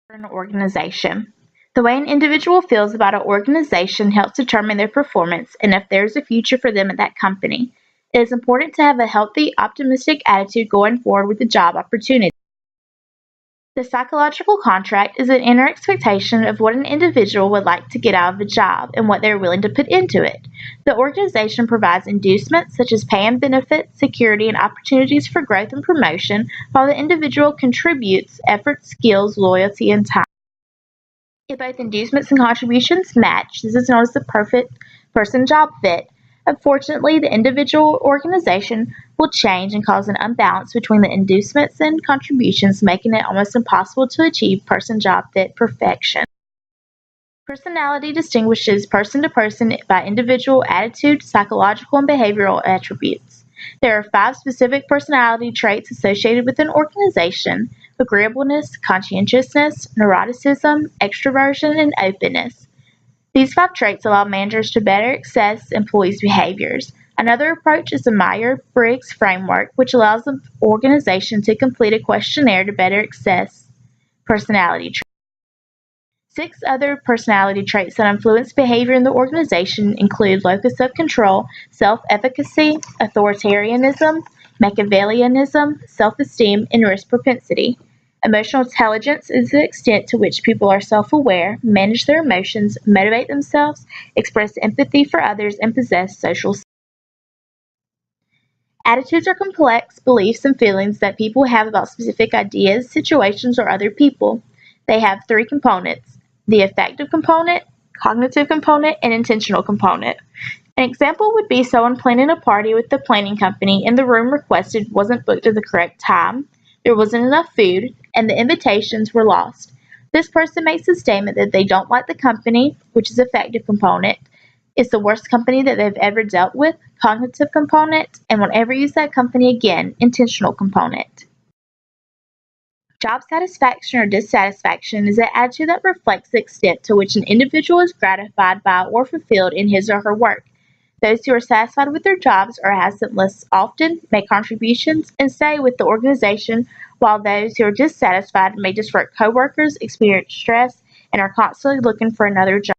An organization. The way an individual feels about an organization helps determine their performance and if there is a future for them at that company. It is important to have a healthy, optimistic attitude going forward with the job opportunity. The psychological contract is an inner expectation of what an individual would like to get out of a job and what they are willing to put into it. The organization provides inducements such as pay and benefits, security, and opportunities for growth and promotion, while the individual contributes effort, skills, loyalty, and time. If both inducements and contributions match, this is known as the perfect person-job fit. Unfortunately, the individual organization will change and cause an imbalance between the inducements and contributions, making it almost impossible to achieve person-job fit perfection. Personality distinguishes person to person by individual attitude, psychological, and behavioral attributes. There are 5 specific personality traits associated with an organization: agreeableness, conscientiousness, neuroticism, extroversion, and openness. These 5 traits allow managers to better assess employees' behaviors. Another approach is the Myers-Briggs framework, which allows the organization to complete a questionnaire to better assess personality traits. 6 other personality traits that influence behavior in the organization include locus of control, self-efficacy, authoritarianism, Machiavellianism, self-esteem, and risk propensity. Emotional intelligence is the extent to which people are self-aware, manage their emotions, motivate themselves, express empathy for others, and possess social skills. Attitudes are complex beliefs and feelings that people have about specific ideas, situations, or other people. They have 3 components: the affective component, cognitive component, and intentional component. An example would be someone planning a party with the planning company and the room requested wasn't booked at the correct time, there wasn't enough food, and the invitations were lost. This person makes a statement that they don't like the company, which is affective component. It's the worst company that they've ever dealt with, cognitive component, and won't ever use that company again, intentional component. Job satisfaction or dissatisfaction is an attitude that reflects the extent to which an individual is gratified by or fulfilled in his or her work. Those who are satisfied with their jobs are absent less often, make contributions, and stay with the organization, while those who are dissatisfied may disrupt coworkers, experience stress, and are constantly looking for another job.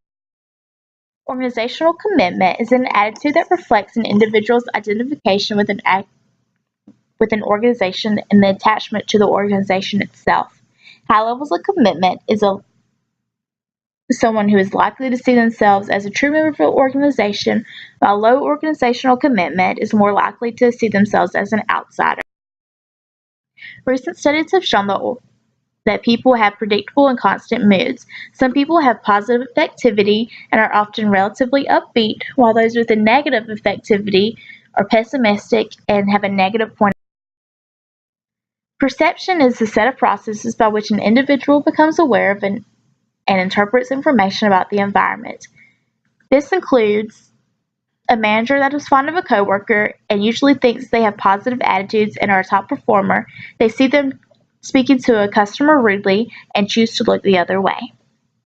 Organizational commitment is an attitude that reflects an individual's identification with an organization and the attachment to the organization itself. High levels of commitment is someone who is likely to see themselves as a true member of an organization, while low organizational commitment is more likely to see themselves as an outsider. Recent studies have shown that people have predictable and constant moods. Some people have positive affectivity and are often relatively upbeat, while those with a negative affectivity are pessimistic and have a negative point. Perception is the set of processes by which an individual becomes aware of and interprets information about the environment. This includes a manager that is fond of a coworker and usually thinks they have positive attitudes and are a top performer. They see them speaking to a customer rudely and choose to look the other way.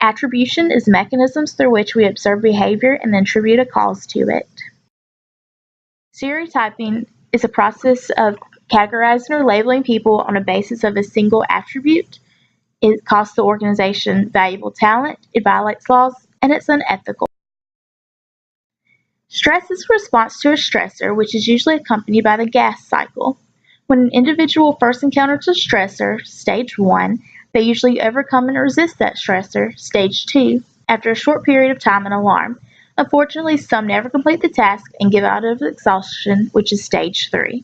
Attribution is mechanisms through which we observe behavior and then attribute a cause to it. Stereotyping is a process of categorizing or labeling people on a basis of a single attribute. It costs the organization valuable talent, it violates laws, and it's unethical. Stress is a response to a stressor, which is usually accompanied by the gas cycle. When an individual first encounters a stressor, stage 1, they usually overcome and resist that stressor, stage 2, after a short period of time and alarm. Unfortunately, some never complete the task and give out of exhaustion, which is stage 3.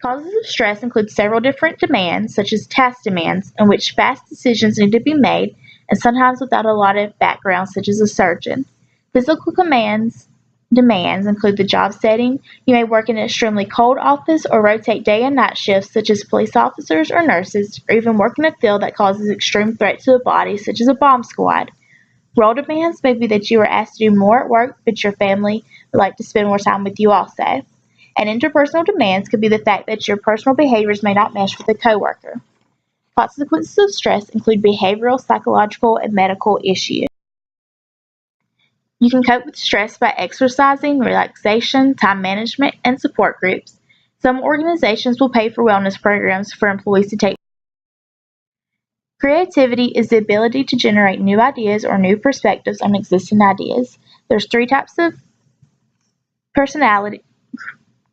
Causes of stress include several different demands, such as task demands, in which fast decisions need to be made, and sometimes without a lot of background, such as a surgeon. Physical demands include the job setting. You may work in an extremely cold office or rotate day and night shifts, such as police officers or nurses, or even work in a field that causes extreme threat to the body, such as a bomb squad. Role demands may be that you are asked to do more at work, but your family would like to spend more time with you also. And interpersonal demands could be the fact that your personal behaviors may not mesh with a coworker. Consequences of stress include behavioral, psychological, and medical issues. You can cope with stress by exercising, relaxation, time management, and support groups. Some organizations will pay for wellness programs for employees to take. Creativity is the ability to generate new ideas or new perspectives on existing ideas. There's three types of personality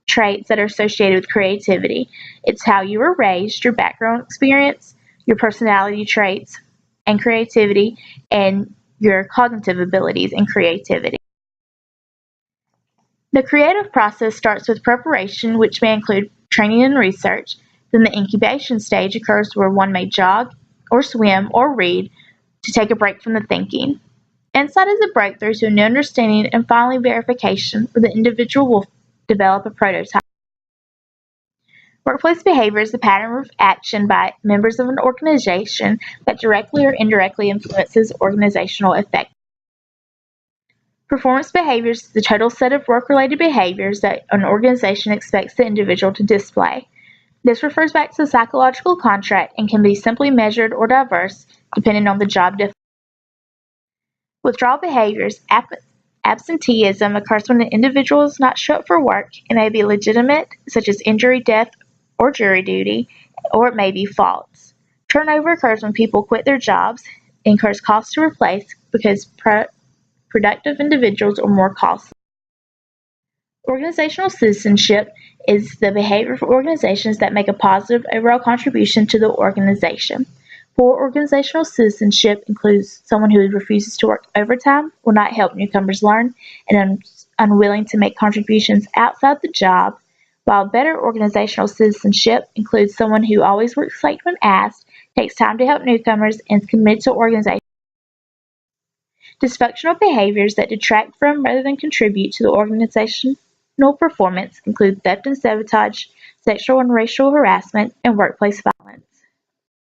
traits that are associated with creativity. It's how you were raised, your background experience, your personality traits and creativity, and your cognitive abilities and creativity. The creative process starts with preparation, which may include training and research. Then the incubation stage occurs where one may jog or swim or read to take a break from the thinking. Insight is a breakthrough to a new understanding, and finally verification, where the individual will develop a prototype. Workplace behavior is the pattern of action by members of an organization that directly or indirectly influences organizational effectiveness. Performance behaviors is the total set of work-related behaviors that an organization expects the individual to display. This refers back to the psychological contract and can be simply measured or diverse depending on the job definition. Withdrawal behaviors. Absenteeism occurs when an individual does not show up for work. It may be legitimate, such as injury, death, or jury duty, or it may be false. Turnover occurs when people quit their jobs. It incurs costs to replace because productive individuals are more costly. Organizational citizenship is the behavior for organizations that make a positive overall contribution to the organization. Poor organizational citizenship includes someone who refuses to work overtime, will not help newcomers learn, and is unwilling to make contributions outside the job, while better organizational citizenship includes someone who always works late when asked, takes time to help newcomers, and is committed to organization. Dysfunctional behaviors that detract from rather than contribute to the organizational performance include theft and sabotage, sexual and racial harassment, and workplace violence.